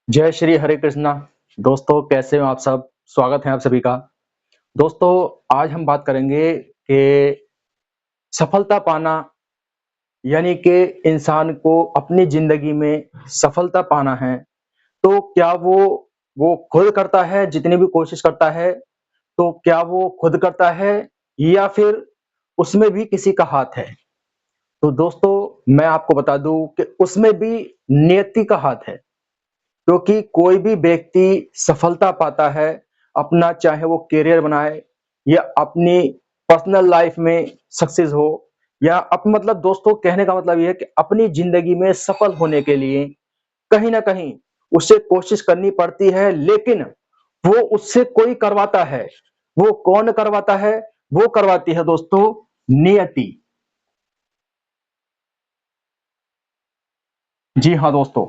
जय श्री हरे कृष्णा। दोस्तों कैसे हो आप सब? स्वागत है आप सभी का। दोस्तों आज हम बात करेंगे कि सफलता पाना यानी कि इंसान को अपनी ज़िंदगी में सफलता पाना है, तो क्या वो खुद करता है जितनी भी कोशिश करता है, तो क्या वो खुद करता है या फिर उसमें भी किसी का हाथ है? तो दोस्तों मैं आपको बता दूँ कि उसमें भी नियति का हाथ है। क्योंकि कोई भी व्यक्ति सफलता पाता है, अपना चाहे वो करियर बनाए या अपनी पर्सनल लाइफ में सक्सेस हो या मतलब दोस्तों कहने का मतलब ये है कि अपनी ज़िंदगी में सफल होने के लिए कहीं न कहीं उसे कोशिश करनी पड़ती है, लेकिन वो उससे कोई करवाता है। वो कौन करवाता है? वो करवाती है दोस्तों नियति। जी हाँ दोस्तों,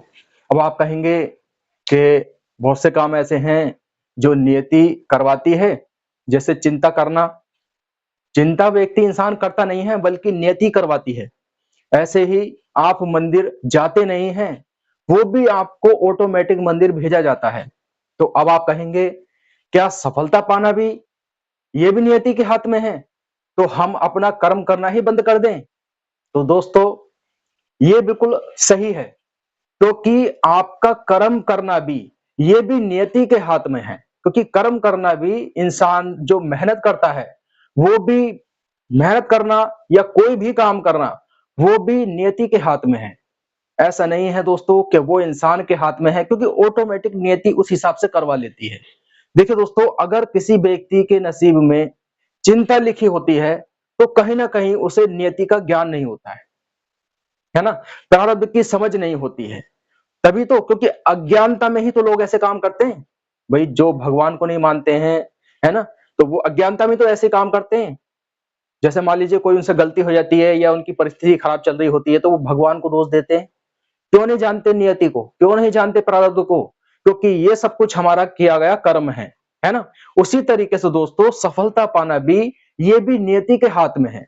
अब आप कहेंगे कि बहुत से काम ऐसे हैं जो नियति करवाती है, जैसे चिंता करना। चिंता व्यक्ति इंसान करता नहीं है बल्कि नियति करवाती है। ऐसे ही आप मंदिर जाते नहीं हैं, वो भी आपको ऑटोमेटिक मंदिर भेजा जाता है। तो अब आप कहेंगे क्या सफलता पाना भी ये भी नियति के हाथ में है? तो हम अपना कर्म करना ही बंद कर दें? तो दोस्तों ये बिल्कुल सही है। क्योंकि आपका कर्म करना भी ये भी नियति के हाथ में है, क्योंकि कर्म करना भी इंसान जो मेहनत करता है वो भी मेहनत करना या कोई भी काम करना वो भी नियति के हाथ में है। ऐसा नहीं है दोस्तों कि वो इंसान के हाथ में है, क्योंकि ऑटोमेटिक नियति उस हिसाब से करवा लेती है। देखिए दोस्तों, अगर किसी व्यक्ति के नसीब में चिंता लिखी होती है तो कहीं ना कहीं उसे नियति का ज्ञान नहीं होता है ना। प्रारब्ध की समझ नहीं होती है, तभी तो, क्योंकि अज्ञानता में ही तो लोग ऐसे काम करते हैं। भाई जो भगवान को नहीं मानते हैं, है ना, तो वो अज्ञानता में तो ऐसे काम करते हैं। जैसे मान लीजिए कोई उनसे गलती हो जाती है या उनकी परिस्थिति खराब चल रही होती है तो वो भगवान को दोष देते हैं। क्यों नहीं जानते नियति को? क्यों नहीं जानते प्रारब्ध को? क्योंकि ये सब कुछ हमारा किया गया कर्म है ना। उसी तरीके से दोस्तों सफलता पाना भी ये भी नियति के हाथ में है।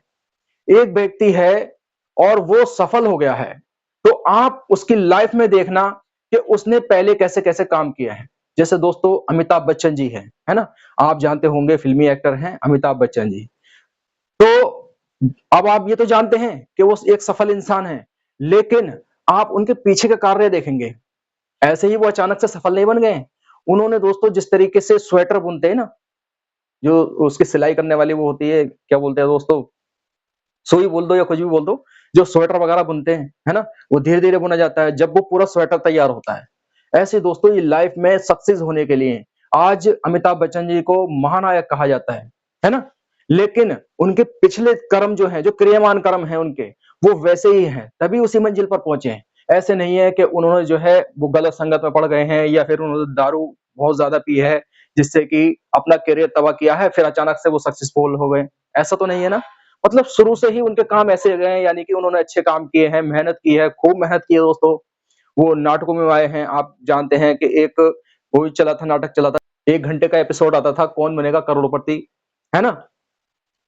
एक व्यक्ति है और वो सफल हो गया है, तो आप उसकी लाइफ में देखना कि उसने पहले कैसे-कैसे काम किया है। जैसे दोस्तों अमिताभ बच्चन जी हैं, है ना? आप जानते होंगे फ़िल्मी एक्टर हैं अमिताभ बच्चन जी। तो अब आप ये तो जानते हैं कि वो एक सफल इंसान हैं, लेकिन आप उनके पीछे का कार्य देखेंगे। ऐसे ही वो अचानक से सफल नहीं बन गए। उन्होंने दोस्तों जिस तरीके से स्वेटर बुनते हैं ना, जो उसकी सिलाई करने वाली वो होती है, क्या बोलते हैं दोस्तों? सुई बोल दो या कुछ भी बोल दो, जो स्वेटर वगैरह बुनते हैं, है ना? वो धीरे-धीरे बुना जाता है, जब वो पूरा स्वेटर तैयार होता है। ऐसे दोस्तों ये लाइफ में सक्सेस होने के लिए आज अमिताभ बच्चन जी को महानायक कहा जाता है ना? लेकिन उनके पिछले कर्म जो हैं, जो क्रियामान कर्म हैं उनके, वो वैसे ही हैं, तभी उसी मंजिल पर पहुँचे हैं। ऐसे नहीं है कि उन्होंने जो है वो गलत संगत में पड़ गए हैं या फिर उन्होंने दारू बहुत ज़्यादा पी है, जिससे कि अपना करियर तबाह किया है, फिर अचानक से वो सक्सेसफुल हो गए। ऐसा तो नहीं है ना? मतलब शुरू से ही उनके काम ऐसे गए हैं, यानी कि उन्होंने अच्छे काम किए हैं, मेहनत की है, खूब मेहनत की है दोस्तों। वो नाटकों में आए हैं, आप जानते हैं कि एक वो चला था, नाटक चला था, 1 घंटे का एपिसोड आता था, कौन बनेगा करोड़पति, है ना?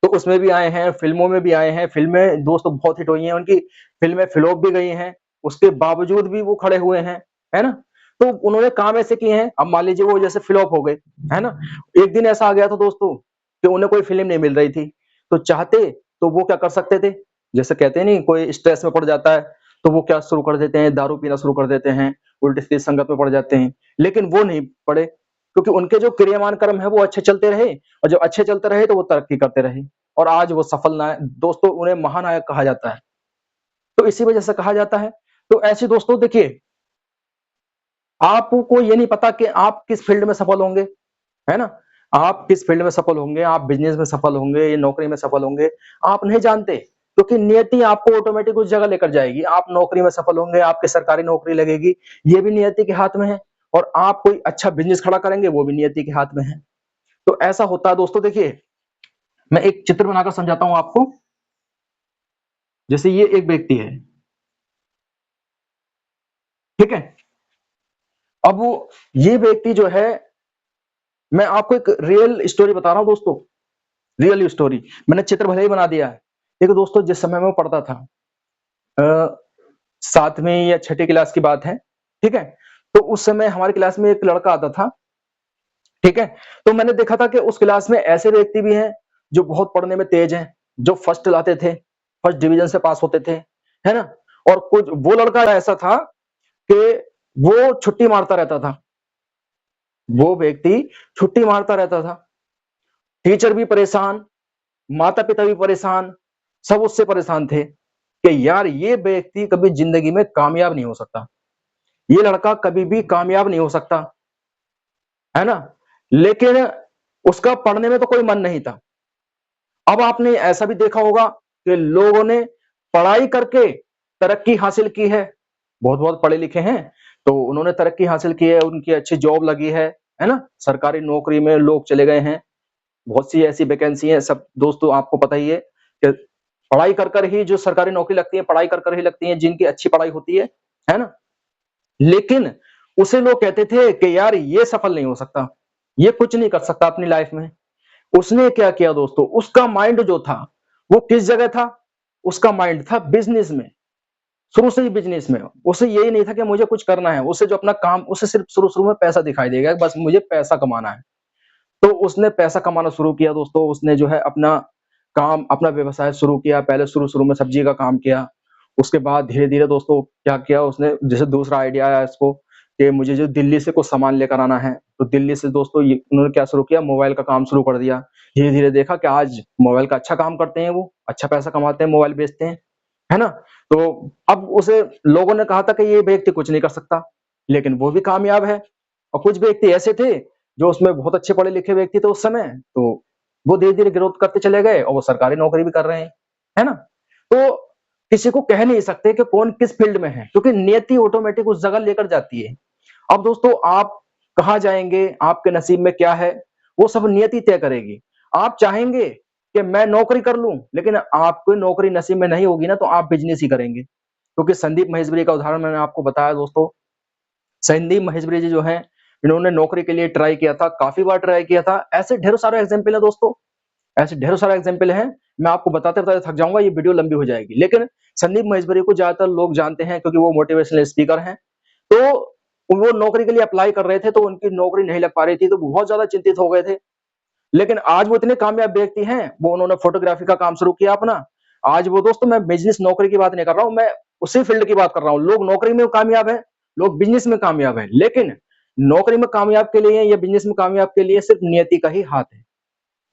तो उसमें भी आए हैं, फ़िल्मों में भी आए हैं, फ़िल्में दोस्तों बहुत हिट हुई हैं, उनकी फ़िल्में फ्लॉप भी गई हैं, उसके बावजूद भी वो खड़े हुए हैं, है ना? तो उन्होंने काम ऐसे किए हैं, अब मान लीजिए वो जैसे फ्लॉप हो गए, है ना? एक दिन ऐसा आ गया था दोस्तों कि उन्हें कोई फ़िल्म नहीं मिल रही थी, तो चाहते तो वो क्या कर सकते थे? जैसे कहते हैं नहीं, कोई स्ट्रेस में पड़ जाता है, तो वो क्या शुरू कर देते हैं, दारू पीना शुरू कर देते हैं, उल्टी-सीधी संगत में पड़ जाते हैं, लेकिन वो नहीं पड़े, क्योंकि उनके जो क्रियामान कर्म है वो अच्छे चलते रहे और जब अच्छे चलते रहे तो वो तरक्की करते रहे और आज वो सफल नायक दोस्तों, उन्हें महानायक कहा जाता है। तो इसी वजह से कहा जाता है। तो ऐसे दोस्तों देखिए, आपको ये नहीं पता कि आप किस फील्ड में सफल होंगे, है ना? आप किस फील्ड में सफल होंगे, आप बिज़नेस में सफल होंगे या नौकरी में सफल होंगे, आप नहीं जानते, क्योंकि नियति आपको ऑटोमेटिक उस जगह लेकर जाएगी। आप नौकरी में सफल होंगे, आपकी सरकारी नौकरी लगेगी, ये भी नियति के हाथ में है और आप कोई अच्छा बिज़नेस खड़ा करेंगे, वो भी नियति के हाथ में है। तो ऐसा होता है दोस्तों। देखिए, मैं एक चित्र बनाकर समझाता हूँ आपको। जैसे ये एक व्यक्ति है, ठीक है? अब वो ये व्यक्ति जो है, मैं आपको एक रियल स्टोरी बता रहा हूँ दोस्तों, रियल स्टोरी। मैंने चित्र भले ही बना दिया है। देखो दोस्तों, जिस समय में वो पढ़ता था, अ, 7वीं या छठी क्लास की बात है, ठीक है? तो उस समय हमारी क्लास में एक लड़का आता था, ठीक है? तो मैंने देखा था कि उस क्लास में ऐसे व्यक्ति भी हैं जो बहुत पढ़ने में तेज हैं, जो फर्स्ट लाते थे, फर्स्ट डिवीजन से पास होते थे, है ना? और कुछ वो लड़का ऐसा था कि वो छुट्टी मारता रहता था। वो व्यक्ति छुट्टी मारता रहता था। टीचर भी परेशान, माता-पिता भी परेशान, सब उससे परेशान थे कि यार ये व्यक्ति कभी ज़िंदगी में कामयाब नहीं हो सकता। ये लड़का कभी भी कामयाब नहीं हो सकता, है ना? लेकिन उसका पढ़ने में तो कोई मन नहीं था। अब आपने ऐसा भी देखा होगा कि लोगों ने पढ़ाई करके तरक्की हासिल की है, बहुत-बहुत पढ़े लिखे हैं, तो उन्होंने तरक्की हासिल की है, उनकी अच्छी जॉब लगी है ना? सरकारी नौकरी में लोग चले गए हैं, बहुत सी ऐसी वैकेंसी है, सब दोस्तों आपको पता ही है कि पढ़ाई कर ही जो सरकारी नौकरी लगती है, पढ़ाई कर ही लगती है, जिनकी अच्छी पढ़ाई होती है ना? लेकिन उसे लोग कहते थे कि यार ये सफल नहीं हो सकता, ये कुछ नहीं कर सकता अपनी लाइफ में। उसने क्या किया दोस्तों, उसका माइंड जो था, वो किस जगह था? उसका माइंड था बिज़नेस में, शुरू से ही बिज़नेस में। उसे यही नहीं था कि मुझे कुछ करना है, उसे जो अपना काम उसे सिर्फ शुरू-शुरू में पैसा दिखाई देगा, बस मुझे पैसा कमाना है। तो उसने पैसा कमाना शुरू किया दोस्तों, उसने जो है अपना काम, अपना व्यवसाय शुरू किया। पहले शुरू-शुरू में सब्जी का काम किया, उसके बाद धीरे-धीरे दोस्तों क्या किया उसने, जैसे दूसरा आइडिया आया इसको कि मुझे जो दिल्ली से कुछ सामान लेकर आना है, तो दिल्ली से दोस्तों ये उन्होंने क्या शुरू किया, मोबाइल का काम शुरू कर दिया। धीरे-धीरे देखा कि आज मोबाइल का अच्छा काम करते हैं वो, अच्छा पैसा कमाते हैं, मोबाइल बेचते हैं, है ना? तो अब उसे लोगों ने कहा था कि ये व्यक्ति कुछ नहीं कर सकता, लेकिन वो भी कामयाब है। और कुछ व्यक्ति ऐसे थे जो उसमें बहुत अच्छे पढ़े-लिखे व्यक्ति थे उस समय, तो वो धीरे-धीरे ग्रोथ करते चले गए और वो सरकारी नौकरी भी कर रहे हैं, है ना? तो किसी को कह नहीं सकते कि कौन किस फील्ड में है, क्योंकि नियति ऑटोमेटिक उस जगह लेकर जाती है। अब दोस्तों आप कहाँ जाएँगे, आपके नसीब में क्या है, वो सब नियति तय करेगी। आप चाहेंगे कि मैं नौकरी कर लूँ, लेकिन आपको नौकरी नसीब में नहीं होगी ना, तो आप बिज़नेस ही करेंगे। क्योंकि संदीप महेश्वरी का उदाहरण मैंने आपको बताया दोस्तों, संदीप महेश्वरी जी जो हैं, इन्होंने नौकरी के लिए ट्राई किया था, काफ़ी बार ट्राई किया था। ऐसे ढेरों सारे एग्ज़ाम्पल हैं दोस्तों, ऐसे ढेरों सारे एग्ज़ाम्पल हैं। मैं आपको बताते-बताते थक जाऊँगा, ये वीडियो लंबी हो जाएगी। लेकिन संदीप महेश्वरी को ज़्यादातर लोग जानते हैं क्योंकि वो मोटिवेशनल स्पीकर हैं। तो वो नौकरी के लिए अप्लाई कर रहे थे, तो उनकी नौकरी नहीं लग पा रही थी, तो बहुत ज़्यादा चिंतित हो गए थे। लेकिन आज वो इतने कामयाब व्यक्ति हैं, वो उन्होंने फ़ोटोग्राफ़ी का काम शुरू किया अपना। आज वो दोस्तों मैं बिज़नेस नौकरी की बात नहीं कर रहा हूँ, मैं उसी फ़ील्ड की बात कर रहा हूँ। लोग नौकरी में कामयाब हैं, लोग बिज़नेस में कामयाब हैं, लेकिन नौकरी में कामयाब के लिए या बिज़नेस में कामयाब के लिए सिर्फ़ नियति का ही हाथ है।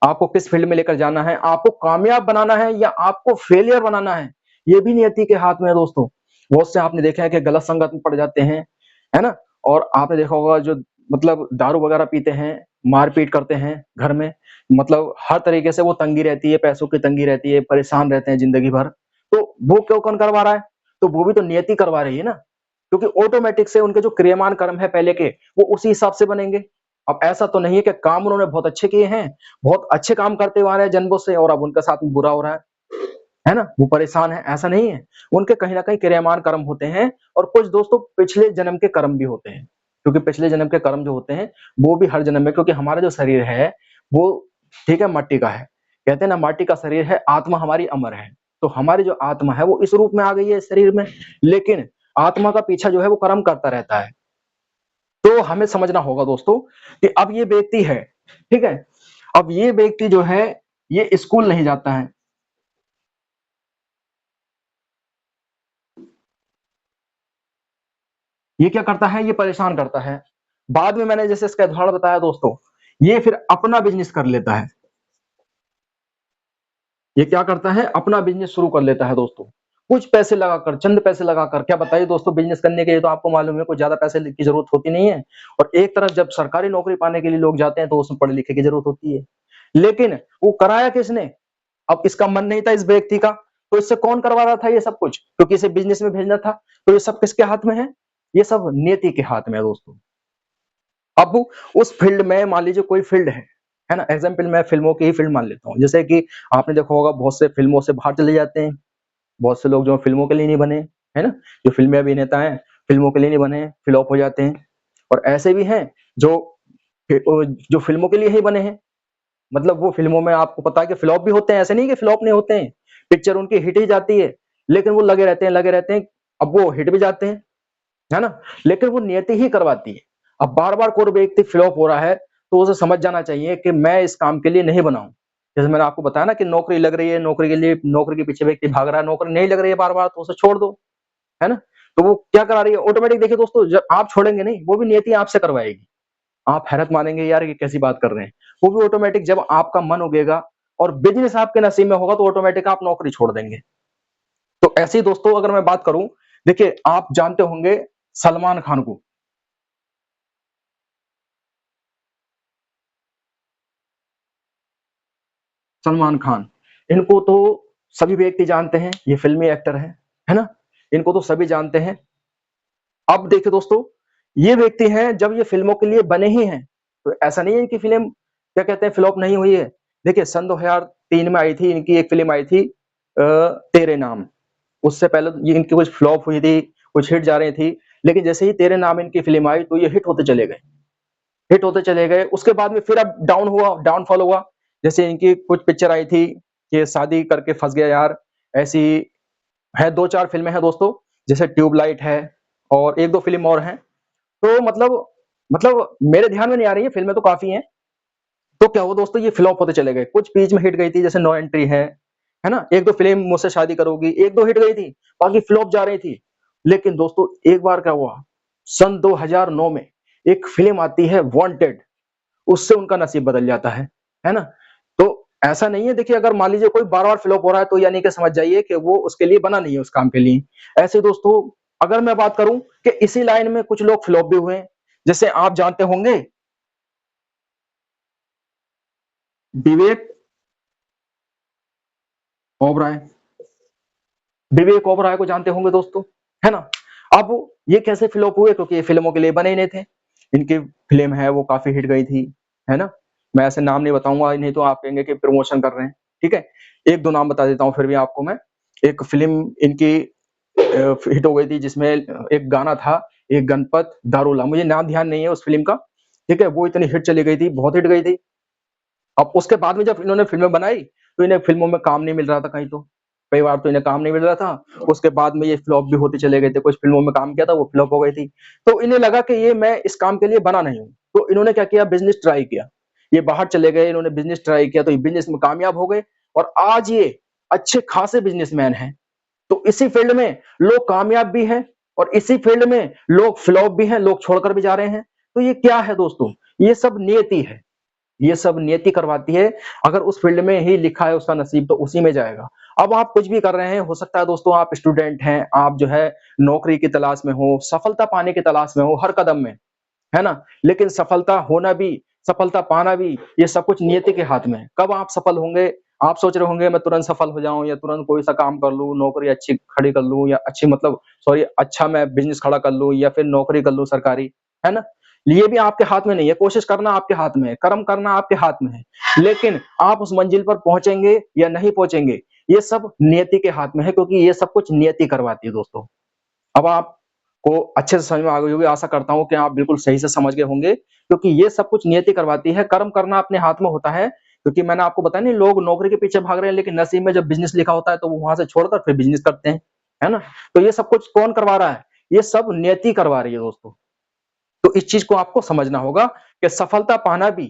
आपको किस फ़ील्ड में लेकर जाना है, आपको कामयाब बनाना है या आपको फेलियर बनाना है, ये भी नियति के हाथ में है दोस्तों। बहुत से आपने देखा है कि गलत संगत में पड़ जाते हैं, है ना? और आपने देखा होगा जो मतलब दारू वगैरह पीते हैं, मार-पीट करते हैं घर में, मतलब हर तरीके से वो तंगी रहती है, पैसों की तंगी रहती है, परेशान रहते हैं ज़िंदगी भर। तो वो क्यों कौन करवा रहा है? तो वो भी तो नियति करवा रही है ना, क्योंकि ऑटोमैटिक से उनके जो क्रियामान कर्म है पहले के, वो उसी हिसाब से बनेंगे। अब ऐसा तो नहीं है कि काम उन्होंने बहुत अच्छे किए हैं, बहुत अच्छे काम करते हुए आ रहे हैं जन्मों से और अब उनके साथ में बुरा हो रहा है ना? वो परेशान है, ऐसा नहीं है। उनके कहीं न कहीं क्रियामान कर्म होते हैं और कुछ दोस्तों पिछले जन्म के कर्म भी होते हैं। क्योंकि पिछले जन्म के कर्म जो होते हैं, वो भी हर जन्म में, क्योंकि हमारा जो शरीर है, वो ठीक है मट्टी का है। कहते हैं ना माटी का शरीर है, आत्मा हमारी अमर है। तो हमारी जो आत्मा है वो इस रूप में आ गई है इस शरीर में, लेकिन आत्मा का पीछा जो है वो कर्म करता रहता है। तो हमें समझना होगा दोस्तों कि अब ये व्यक्ति है, ठीक है? अब ये व्यक्ति जो है, ये स्कूल नहीं जाता है। ये क्या करता है? ये परेशान करता है। बाद में मैंने जैसे इसका उदाहरण बताया दोस्तों, ये फिर अपना बिज़नेस कर लेता है। ये क्या करता है? अपना बिज़नेस शुरू कर लेता है दोस्तों। कुछ पैसे लगाकर, चंद पैसे लगाकर, क्या बताइए दोस्तों बिज़नेस करने के लिए तो आपको मालूम है कुछ ज़्यादा पैसे की ज़रूरत होती नहीं है और एक तरफ जब सरकारी नौकरी पाने के लिए लोग जाते हैं तो उसमें पढ़े-लिखे की ज़रूरत होती है। लेकिन वो कराया किसने? अब इसका मन नहीं था इस व्यक्ति का, तो इससे कौन करवा रहा था ये सब कुछ? क्योंकि इसे बिज़नेस में भेजना था, तो ये सब किसके हाथ में है? ये सब नियति के हाथ में है दोस्तों। अब उस फ़ील्ड में मान लीजिए कोई फ़ील्ड है ना? एग्ज़ाम्पल मैं फ़िल्मों की ही फ़ील्ड मान लेता हूँ। जैसे कि आपने देखा होगा बहुत से फ़िल्मों से बाहर चले जाते हैं, बहुत से लोग जो फ़िल्मों के लिए नहीं बने, है ना? जो फ़िल्मी अभिनेता हैं, फ़िल्मों के लिए नहीं बने, फ्लॉप हो जाते हैं और ऐसे भी हैं जो जो फ़िल्मों के लिए ही बने हैं। मतलब वो फ़िल्मों में आपको पता है कि फ्लॉप भी होते हैं, ऐसे नहीं कि फ्लॉप नहीं होते हैं। पिक्चर उनकी हिट ही जाती है, लेकिन वो लगे रहते हैं, अब वो हिट भी जाते हैं। है ना? लेकिन वो नियति ही करवाती है। अब बार-बार कोई व्यक्ति फ्लॉप हो रहा है, तो उसे समझ जाना चाहिए कि मैं इस काम के लिए नहीं बना हूँ। जैसे मैंने आपको बताया ना कि नौकरी लग रही है, नौकरी के लिए नौकरी के पीछे व्यक्ति भाग रहा है, नौकरी नहीं लग रही है बार-बार तो उसे छोड़ दो, है ना? तो वो क्या करा रही है ऑटोमेटिक देखिए दोस्तों जब आप छोड़ेंगे नहीं, वो भी नियति आपसे करवाएगी। आप हैरत मानेंगे यार ये कैसी बात कर रहे हैं। वो भी ऑटोमेटिक जब आपका मन उगेगा और बिज़नेस आपके नसीब में होगा तो ऑटोमेटिक आप नौकरी छोड़ देंगे। तो ऐसे ही दोस्तों अगर मैं बात करूँ, देखिए आप जानते होंगे सलमान खान को। सलमान खान, इनको तो सभी व्यक्ति जानते हैं, ये फ़िल्मी एक्टर हैं, है ना? इनको तो सभी जानते हैं। अब देखिए दोस्तों, ये व्यक्ति हैं जब ये फ़िल्मों के लिए बने ही हैं, तो ऐसा नहीं है कि फ़िल्म क्या कहते हैं फ्लॉप नहीं हुई है। देखिए सन 2003 में आई थी इनकी एक फ़िल्म आई थी तेरे नाम। उससे पहले तो ये इनकी कुछ फ्लॉप हुई थी, कुछ हिट जा रही थी, लेकिन जैसे ही तेरे नाम इनकी फ़िल्म आई तो ये हिट होते चले गए। हिट होते चले गए, उसके बाद में फिर अब डाउनफॉल हुआ। जैसे इनकी कुछ पिक्चर आई थी, ये शादी करके फँस गया यार, ऐसी है 2-4 फ़िल्में हैं दोस्तों, जैसे ट्यूबलाइट है और 1-2 फ़िल्म और हैं। तो मतलब मेरे ध्यान में नहीं आ रही है, फ़िल्में तो काफ़ी हैं। तो क्या हुआ दोस्तों ये फ्लॉप होते चले गए, कुछ बीच में हिट गई थी जैसे नो एंट्री है ना? 1-2 फ़िल्म मुझसे शादी करोगी, 1-2 हिट गई थी, बाकी फ्लॉप जा रही थी। लेकिन दोस्तों एक बार क्या हुआ, सन 2009 में एक फ़िल्म आती है वांटेड, उससे उनका नसीब बदल जाता है ना? तो ऐसा नहीं है देखिए अगर मान लीजिए कोई बार-बार फ्लॉप हो रहा है तो यानी कि समझ जाइए कि वो उसके लिए बना नहीं है उस काम के लिए। ऐसे ही दोस्तों अगर मैं बात करूँ कि इसी लाइन में कुछ लोग फ्लॉप भी हुए हैं, जैसे आप जानते होंगे विवेक ओबराय। विवेक ओबराय को जानते होंगे दोस्तों, है ना? अब ये कैसे फ्लॉप हुए क्योंकि ये फ़िल्मों के लिए बने ही नहीं थे। इनकी फ़िल्म है वो काफ़ी हिट गई थी, है ना? मैं ऐसे नाम नहीं बताऊँगा नहीं तो आप कहेंगे कि प्रमोशन कर रहे हैं, ठीक है? 1-2 नाम बता देता हूँ फिर भी आपको मैं। एक फ़िल्म इनकी हिट हो गई थी जिसमें एक गाना था, एक गणपत दारूला, मुझे नाम ध्यान नहीं है उस फ़िल्म का, ठीक है? वो इतनी हिट चली गई थी, बहुत हिट गई थी। अब उसके बाद में जब इन्होंने फ़िल्में बनाई, तो इन्हें फ़िल्मों में काम नहीं मिल रहा था कहीं तो। कई बार तो इन्हें काम नहीं मिल रहा था, उसके बाद में ये फ्लॉप भी होते चले गए थे, कुछ फ़िल्मों में काम किया था, वो फ्लॉप हो गई थी। तो इन्हें लगा कि ये मैं इस काम के लिए बना नहीं हूँ, तो इन्होंने क्या किया बिज़नेस ट्राई किया। ये बाहर चले गए, इन्होंने बिज़नेस ट्राई किया, तो ये बिज़नेस में कामयाब हो गए और आज ये अच्छे खासे बिज़नेसमैन हैं। तो इसी फ़ील्ड में लोग कामयाब भी हैं और इसी फ़ील्ड में लोग फ्लॉप भी हैं, लोग छोड़कर भी जा रहे हैं। तो ये क्या है दोस्तों? ये सब नियति है। ये सब नियति करवाती है, अगर उस फ़ील्ड में ही लिखा है उसका नसीब तो उसी में जाएगा। अब आप कुछ भी कर रहे हैं, हो सकता है दोस्तों आप स्टूडेंट हैं, आप जो है नौकरी की तलाश में हो, सफलता पाने की तलाश में हो हर कदम में, है ना? लेकिन सफलता होना भी, सफलता पाना भी, ये सब कुछ नियति के हाथ में है। कब आप सफल होंगे, आप सोच रहे होंगे मैं तुरंत सफल हो जाऊँ या तुरंत कोई-सा काम कर लूँ, नौकरी अच्छी खड़ी कर लूँ या अच्छी मतलब सॉरी अच्छा मैं बिज़नेस खड़ा कर लूँ या फिर नौकरी कर लूँ सरकारी, है ना? ये भी आपके हाथ में नहीं है, कोशिश करना आपके हाथ में है, कर्म करना आपके हाथ में है। लेकिन आप उस मंजिल पर पहुँचेंगे या नहीं पहुँचेंगे, ये सब नियति के हाथ में है क्योंकि ये सब कुछ नियति करवाती है दोस्तों। अब आपको अच्छे से समझ में आ गई होगी, आशा करता हूँ कि आप बिल्कुल सही से समझ गए होंगे, क्योंकि ये सब कुछ नियति करवाती है, कर्म करना अपने हाथ में होता है, क्योंकि मैंने आपको बताया नहीं लोग नौकरी के पीछे भाग रहे हैं, लेकिन नसीब में जब बिज़नेस लिखा होता है, तो वो वहाँ से छोड़कर फिर बिज़नेस करते हैं, है ना? तो ये सब कुछ कौन करवा रहा है? ये सब नियति करवा रही है दोस्तों। तो इस चीज़ को आपको समझना होगा कि सफलता पाना भी,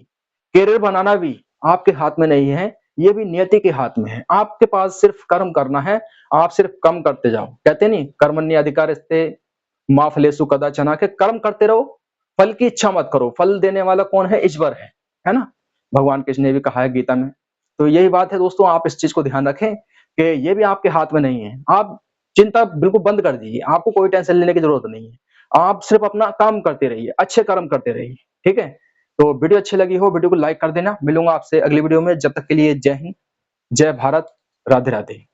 करियर बनाना भी आपके हाथ में नहीं है, ये भी नियति के हाथ में है। आपके पास सिर्फ कर्म करना है, आप सिर्फ कम करते जाओ। कहते नहीं कर्मण्येवाधिकारस्ते मा फलेषु कदाचन के कर्म करते रहो, फल की इच्छा मत करो। फल देने वाला कौन है? ईश्वर है ना? भगवान कृष्ण ने भी कहा है गीता में। तो यही बात है दोस्तों, आप इस चीज़ को ध्यान रखें कि ये भी आपके हाथ में नहीं है। आप चिंता बिल्कुल बंद कर दीजिए, आपको कोई टेंशन लेने की ज़रूरत नहीं है। आप सिर्फ अपना काम करते रहिए, अच्छे कर्म करते रहिए, ठीक है? तो वीडियो अच्छी लगी हो, वीडियो को लाइक कर देना। मिलूँगा आपसे अगली वीडियो में, जब तक के लिए जय हिंद, जय भारत, राधे-राधे।